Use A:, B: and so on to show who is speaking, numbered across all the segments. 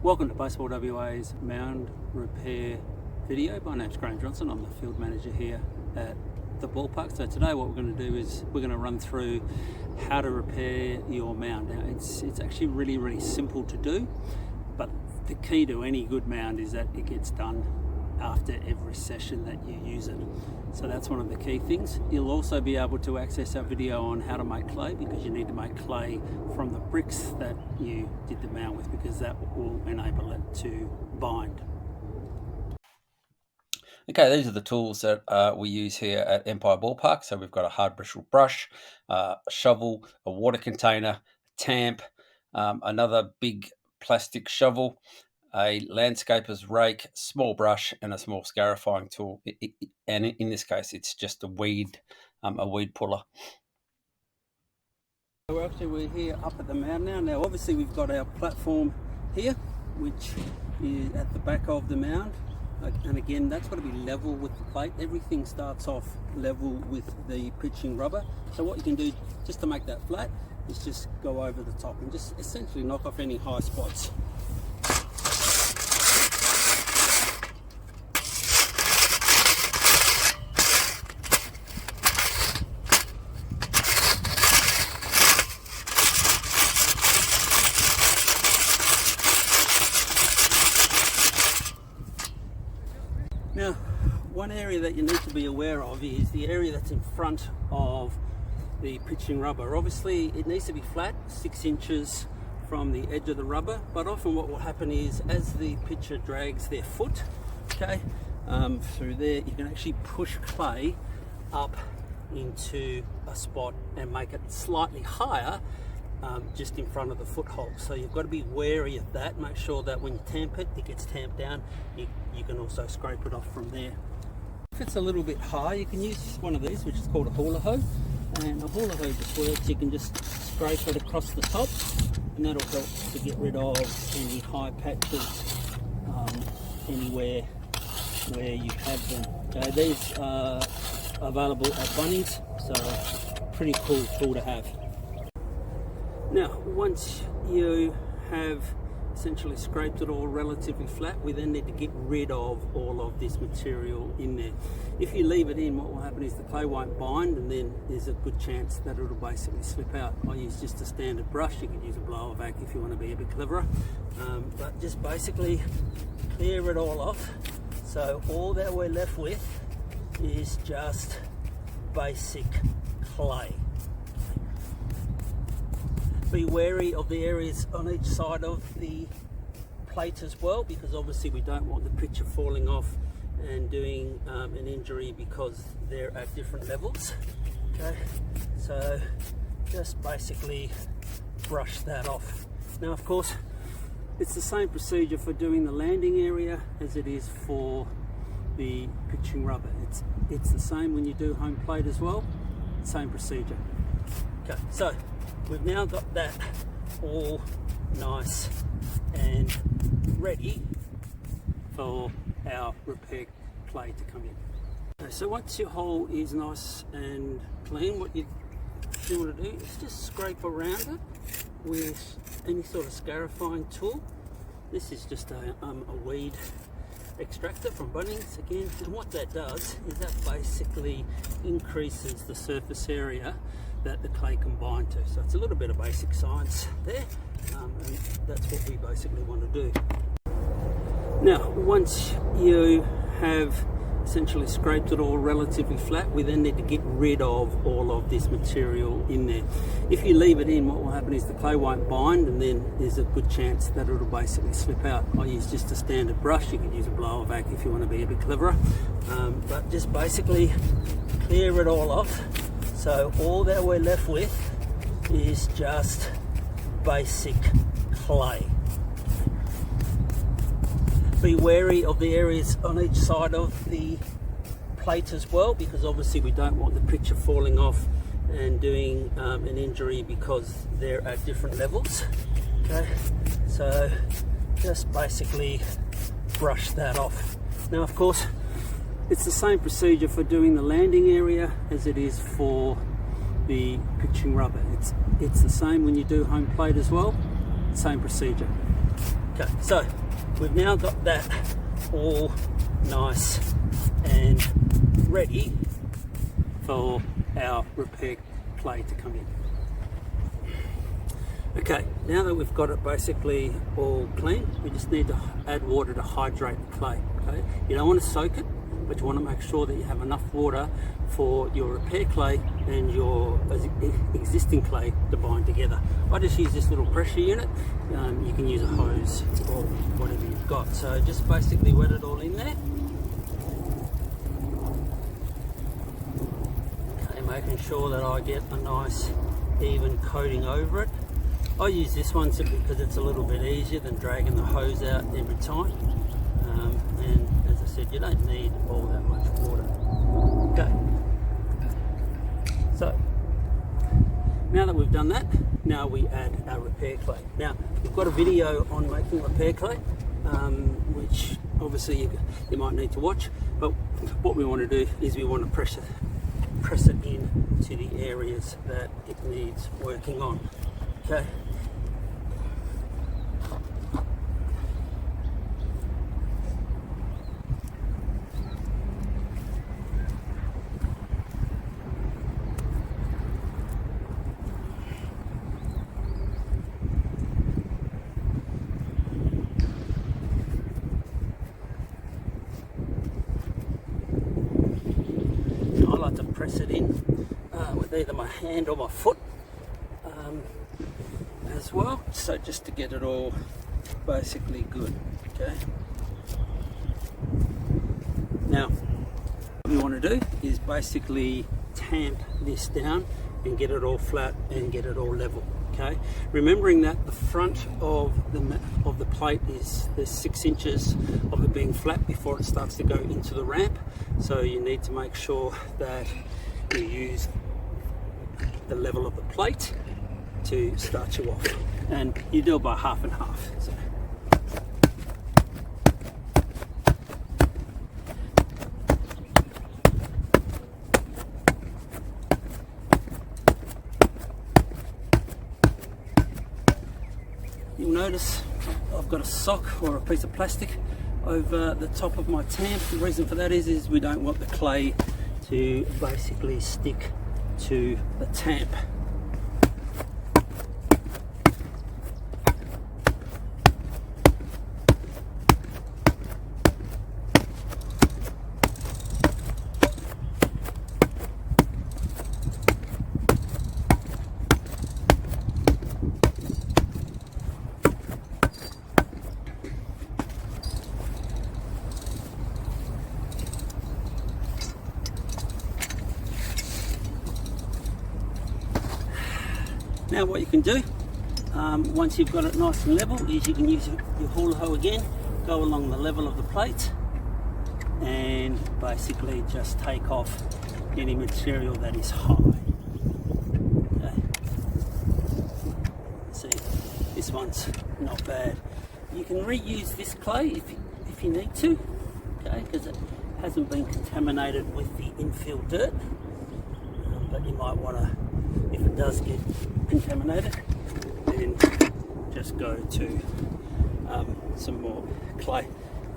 A: Welcome to Baseball WA's Mound Repair video. My name's Graham Johnson. I'm the field manager here at the ballpark. So today what we're going to do is we're going to run through how to repair your mound. Now it's actually really simple to do, but the key to any good mound is that it gets done after every session that you use it. So that's one of the key things. You'll also be able to access our video on how to make clay, because you need to make clay from the bricks that you did the mound with, because that will enable it to bind. Okay, these are the tools that we use here at Empire Ballpark. So we've got a hard bristle brush, a shovel, a water container, a tamp, another big plastic shovel, a landscaper's rake, small brush, and a small scarifying tool. And in this case, it's just a weed puller. We're here up at the mound now. Now, obviously, we've got our platform here, which is at the back of the mound. And again, that's got to be level with the plate. Everything starts off level with the pitching rubber. So what you can do just to make that flat is just go over the top and just essentially knock off any high spots. Now, one area that you need to be aware of is the area that's in front of the pitching rubber. Obviously, it needs to be flat, 6 inches from the edge of the rubber, but often what will happen is as the pitcher drags their foot, through there, you can actually push clay up into a spot and make it slightly higher just in front of the foothold. So you've got to be wary of that. Make sure that when you tamp it, it gets tamped down. You can also scrape it off from there. If it's a little bit high, you can use one of these, which is called a hula hoe. And a hula hoe just works. You can just scrape it across the top, and that'll help to get rid of any high patches anywhere where you have them. Okay, these are available at Bunnings, so pretty cool tool to have. Now, once you have essentially scraped it all relatively flat, we then need to get rid of all of this material in there. If you leave it in, what will happen is the clay won't bind, and then there's a good chance that it'll basically slip out. I use just a standard brush. You can use a blower vac if you want to be a bit cleverer, but just basically clear it all off. So all that we're left with is just basic clay. Be wary of the areas on each side of the plate as well, because obviously we don't want the pitcher falling off and doing an injury because they're at different levels. Okay, so just basically brush that off. Now, of course, it's the same procedure for doing the landing area as it is for the pitching rubber. It's the same when you do home plate as well, same procedure. Okay, so we've now got that all nice and ready for our repair clay to come in. Okay, so once your hole is nice and clean, what you want to do is just scrape around it with any sort of scarifying tool. This is just a weed extractor from Bunnings again, and what that does is that basically increases the surface area that the clay can bind to. So it's a little bit of basic science there, and that's what we basically want to do. Now, once you have essentially scraped it all relatively flat, we then need to get rid of all of this material in there. If you leave it in, what will happen is the clay won't bind, and then there's a good chance that it'll basically slip out. I use just a standard brush. You can use a blower vac if you want to be a bit cleverer, but just basically clear it all off. So all that we're left with is just basic clay. Be wary of the areas on each side of the plate as well, because obviously we don't want the pitcher falling off and doing an injury because they're at different levels. Okay, so just basically brush that off. Now, of course, it's the same procedure for doing the landing area as it is for the pitching rubber. It's the same when you do home plate as well, same procedure. Okay, so we've now got that all nice and ready for our repair clay to come in. Okay, now that we've got it basically all clean, we just need to add water to hydrate the clay. Okay, you don't want to soak it, but you want to make sure that you have enough water for your repair clay and your existing clay to bind together. I just use this little pressure unit. You can use a hose or whatever you've got. So just basically wet it all in there. Okay, making sure that I get a nice even coating over it. I use this one simply because it's a little bit easier than dragging the hose out every time. And as I said, you don't need all that much water. Okay. So now that we've done that, now we add our repair clay. Now we've got a video on making repair clay, which obviously you might need to watch. But what we want to do is we want to press it in to the areas that it needs working on. Okay. I like to press it in with either my hand or my foot as well, so just to get it all basically good. Okay, now what we want to do is basically tamp this down and get it all flat and get it all level. Okay, remembering that the front of the plate is there's 6 inches of it being flat before it starts to go into the ramp, so you need to make sure that you use the level of the plate to start you off, and you do it by half and half. So. You'll notice I've got a sock or a piece of plastic over the top of my tamp. The reason for that is we don't want the clay to basically stick to the tamp. Now what you can do, once you've got it nice and level, is you can use your hula hoe again, go along the level of the plate and basically just take off any material that is high. Okay. See, this one's not bad. You can reuse this clay if you need to, okay, because it hasn't been contaminated with the infill dirt, but you might want to, if it does get contaminated, then just go to some more clay.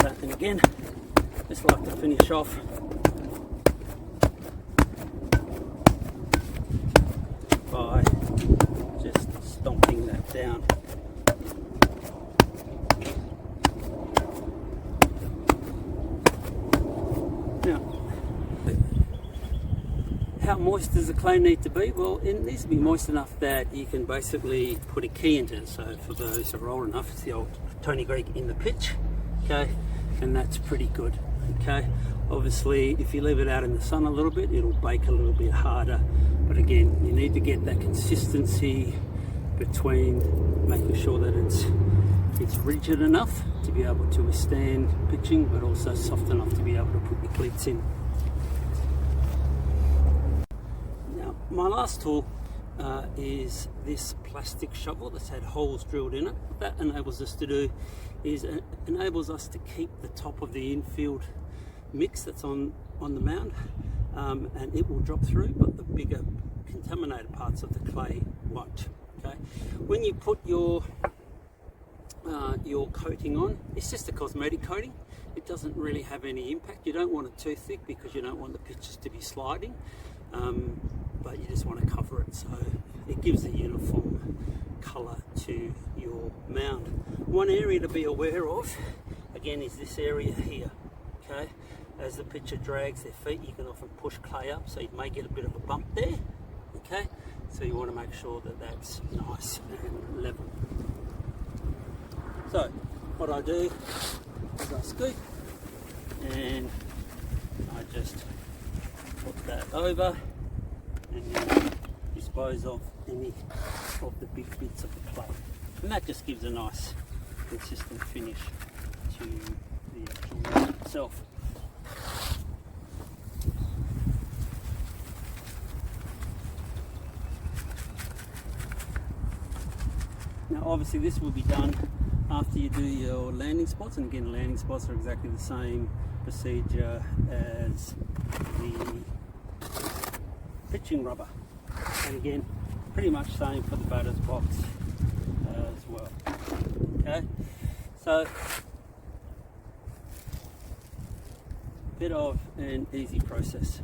A: So, and again, just like to finish off by just stomping that down. Now, how moist does the clay need to be? Well, it needs to be moist enough that you can basically put a key into it. So for those who are old enough, it's the old Tony Greig in the pitch, okay, and that's pretty good. Okay, obviously if you leave it out in the sun a little bit, it'll bake a little bit harder, but again, you need to get that consistency between making sure that it's rigid enough to be able to withstand pitching, but also soft enough to be able to put your cleats in. My last tool is this plastic shovel that's had holes drilled in it. What that enables us to do is it enables us to keep the top of the infield mix that's on the mound, and it will drop through, but the bigger contaminated parts of the clay won't. Okay, when you put your your coating on. It's just a cosmetic coating. It doesn't really have any impact. You don't want it too thick because you don't want the pictures to be sliding, but you just want to cover it so it gives a uniform colour to your mound. One area to be aware of, again, is this area here. Okay, as the pitcher drags their feet, you can often push clay up, so you may get a bit of a bump there. Okay, so you want to make sure that that's nice and level. So what I do is I scoop and I just put that over and then dispose of any of the big bits of the clay, and that just gives a nice consistent finish to the actual mound itself. Now obviously this will be done after you do your landing spots, and again landing spots are exactly the same procedure as the pitching rubber, and again pretty much same for the batter's box as well. Okay, so bit of an easy process.